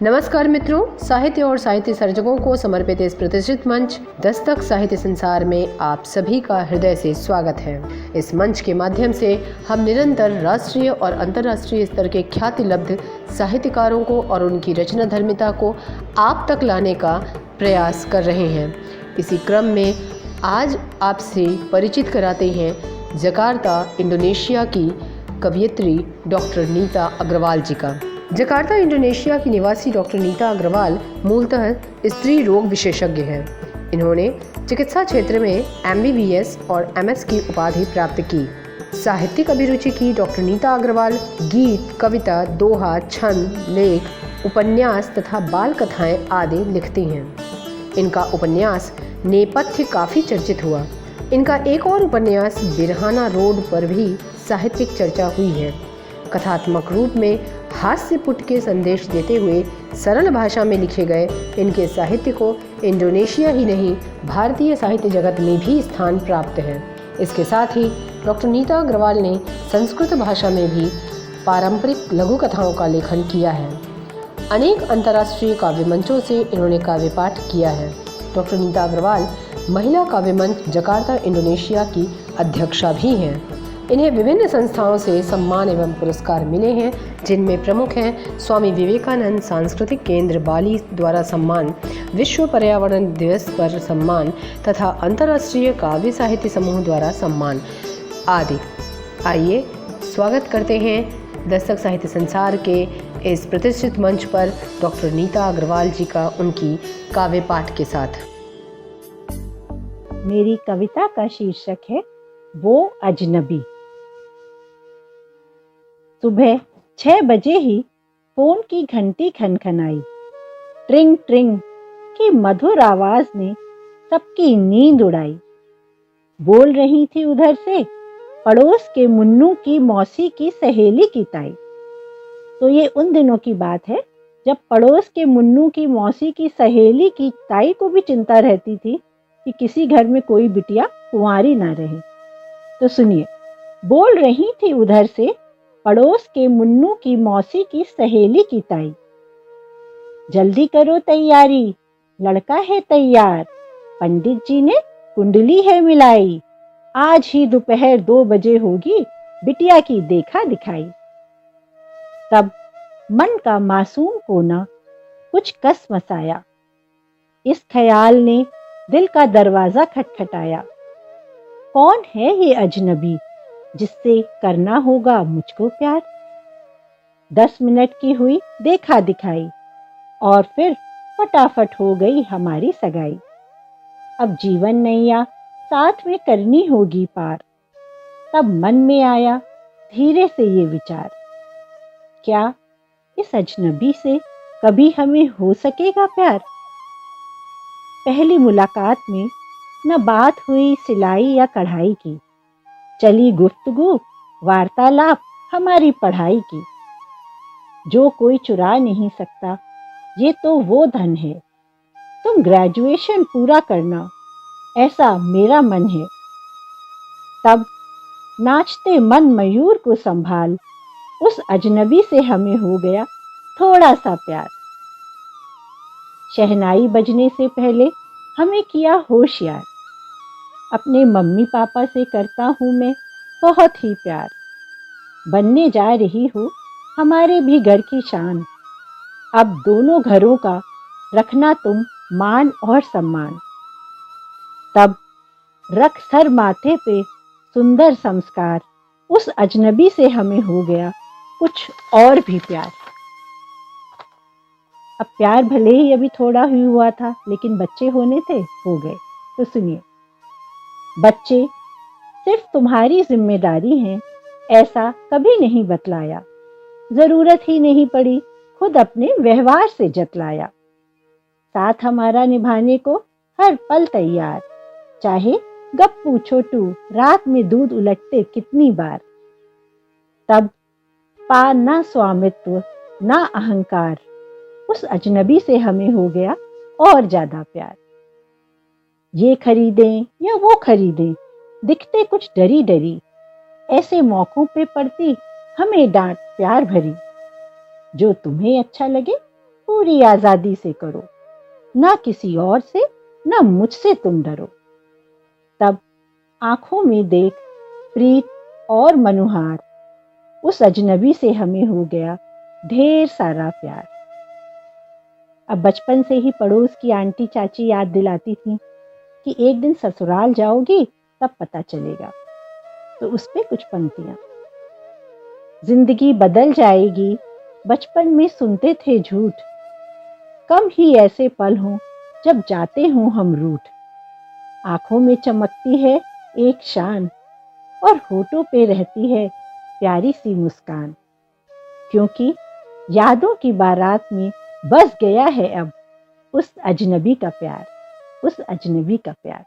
नमस्कार मित्रों, साहित्य और साहित्य सर्जकों को समर्पित इस प्रतिष्ठित मंच दस्तक साहित्य संसार में आप सभी का हृदय से स्वागत है। इस मंच के माध्यम से हम निरंतर राष्ट्रीय और अंतर्राष्ट्रीय स्तर के ख्याति लब्ध साहित्यकारों को और उनकी रचना धर्मिता को आप तक लाने का प्रयास कर रहे हैं। इसी क्रम में आज आपसे परिचित कराते हैं जकार्ता इंडोनेशिया की कवयित्री डॉक्टर नीता अग्रवाल जी का। जकार्ता इंडोनेशिया की निवासी डॉक्टर नीता अग्रवाल मूलतः स्त्री रोग विशेषज्ञ हैं। इन्होंने चिकित्सा क्षेत्र में MBBS और MS की उपाधि प्राप्त की। साहित्यिक अभिरुचि की डॉक्टर नीता अग्रवाल गीत, कविता, दोहा, छंद, लेख, उपन्यास तथा बाल कथाएं आदि लिखती हैं। इनका उपन्यास नेपथ्य काफ़ी चर्चित हुआ। इनका एक और उपन्यास बिरहाना रोड पर भी साहित्यिक चर्चा हुई है। कथात्मक रूप में हास्य पुट के संदेश देते हुए सरल भाषा में लिखे गए इनके साहित्य को इंडोनेशिया ही नहीं भारतीय साहित्य जगत में भी स्थान प्राप्त है। इसके साथ ही डॉक्टर नीता अग्रवाल ने संस्कृत भाषा में भी पारंपरिक लघु कथाओं का लेखन किया है। अनेक अंतर्राष्ट्रीय काव्य मंचों से इन्होंने काव्य पाठ किया है। डॉक्टर नीता अग्रवाल महिला काव्य मंच जकार्ता इंडोनेशिया की अध्यक्षा भी हैं। इन्हें विभिन्न संस्थाओं से सम्मान एवं पुरस्कार मिले हैं, जिनमें प्रमुख हैं स्वामी विवेकानंद सांस्कृतिक केंद्र बाली द्वारा सम्मान, विश्व पर्यावरण दिवस पर सम्मान तथा अंतर्राष्ट्रीय काव्य साहित्य समूह द्वारा सम्मान आदि। आइए स्वागत करते हैं दस्तक साहित्य संसार के इस प्रतिष्ठित मंच पर डॉक्टर नीता अग्रवाल जी का उनकी काव्य पाठ के साथ। मेरी कविता का शीर्षक है वो अजनबी। सुबह 6 बजे ही फोन की घंटी खनखनाई। ट्रिंग ट्रिंग की मधुर आवाज ने सबकी नींद उड़ाई। बोल रही थी उधर से पड़ोस के मुन्नू की मौसी की सहेली की ताई। तो ये उन दिनों की बात है जब पड़ोस के मुन्नू की मौसी की सहेली की ताई को भी चिंता रहती थी कि किसी घर में कोई बिटिया कुंवारी ना रहे। तो सुनिए, बोल रही थी उधर से पड़ोस के मुन्नू की मौसी की सहेली की ताई। जल्दी करो तैयारी, लड़का है तैयार, पंडित जी ने कुंडली है मिलाई। आज ही दोपहर 2 बजे होगी बिटिया की देखा दिखाई। तब मन का मासूम कोना कुछ कस मसाया। इस ख्याल ने दिल का दरवाजा खटखटाया। कौन है ये अजनबी जिससे करना होगा मुझको प्यार। 10 मिनट की हुई देखा दिखाई और फिर फटाफट हो गई हमारी सगाई। अब जीवन नैया साथ में करनी होगी पार। तब मन में आया धीरे से ये विचार, क्या इस अजनबी से कभी हमें हो सकेगा प्यार। पहली मुलाकात में न बात हुई सिलाई या कढ़ाई की, चली गुफ्तगू वार्तालाप हमारी पढ़ाई की। जो कोई चुरा नहीं सकता ये तो वो धन है। तुम ग्रेजुएशन पूरा करना ऐसा मेरा मन है। तब नाचते मन मयूर को संभाल उस अजनबी से हमें हो गया थोड़ा सा प्यार। शहनाई बजने से पहले हमें किया होशियार। अपने मम्मी पापा से करता हूँ मैं बहुत ही प्यार। बनने जा रही हो हमारे भी घर की शान। अब दोनों घरों का रखना तुम मान और सम्मान। तब रख सर माथे पे सुंदर संस्कार। उस अजनबी से हमें हो गया कुछ और भी प्यार। अब प्यार भले ही अभी थोड़ा ही हुआ था, लेकिन बच्चे होने थे, हो गए। तो सुनिए, बच्चे सिर्फ तुम्हारी जिम्मेदारी हैं ऐसा कभी नहीं बतलाया। जरूरत ही नहीं पड़ी खुद अपने व्यवहार से जतलाया। साथ हमारा निभाने को हर पल तैयार। चाहे गप्पू छोटू रात में दूध उलटते कितनी बार। तब पा ना स्वामित्व ना अहंकार। उस अजनबी से हमें हो गया और ज्यादा प्यार। ये खरीदें या वो खरीदें, दिखते कुछ डरी डरी। ऐसे मौकों पे पड़ती हमें डांट प्यार भरी। जो तुम्हें अच्छा लगे पूरी आजादी से करो, ना किसी और से, ना मुझसे तुम डरो। तब आंखों में देख प्रीत और मनुहार, उस अजनबी से हमें हो गया ढेर सारा प्यार। अब बचपन से ही पड़ोस की आंटी चाची याद दिलाती थी कि एक दिन ससुराल जाओगी तब पता चलेगा। तो उस पे कुछ पंक्तियां। जिंदगी बदल जाएगी, बचपन में सुनते थे झूठ, कम ही ऐसे पल हों जब जाते हों हम रूठ। आंखों में चमकती है एक शान और होठों पे रहती है प्यारी सी मुस्कान, क्योंकि यादों की बारात में बस गया है अब उस अजनबी का प्यार, उस अजनबी का प्यार।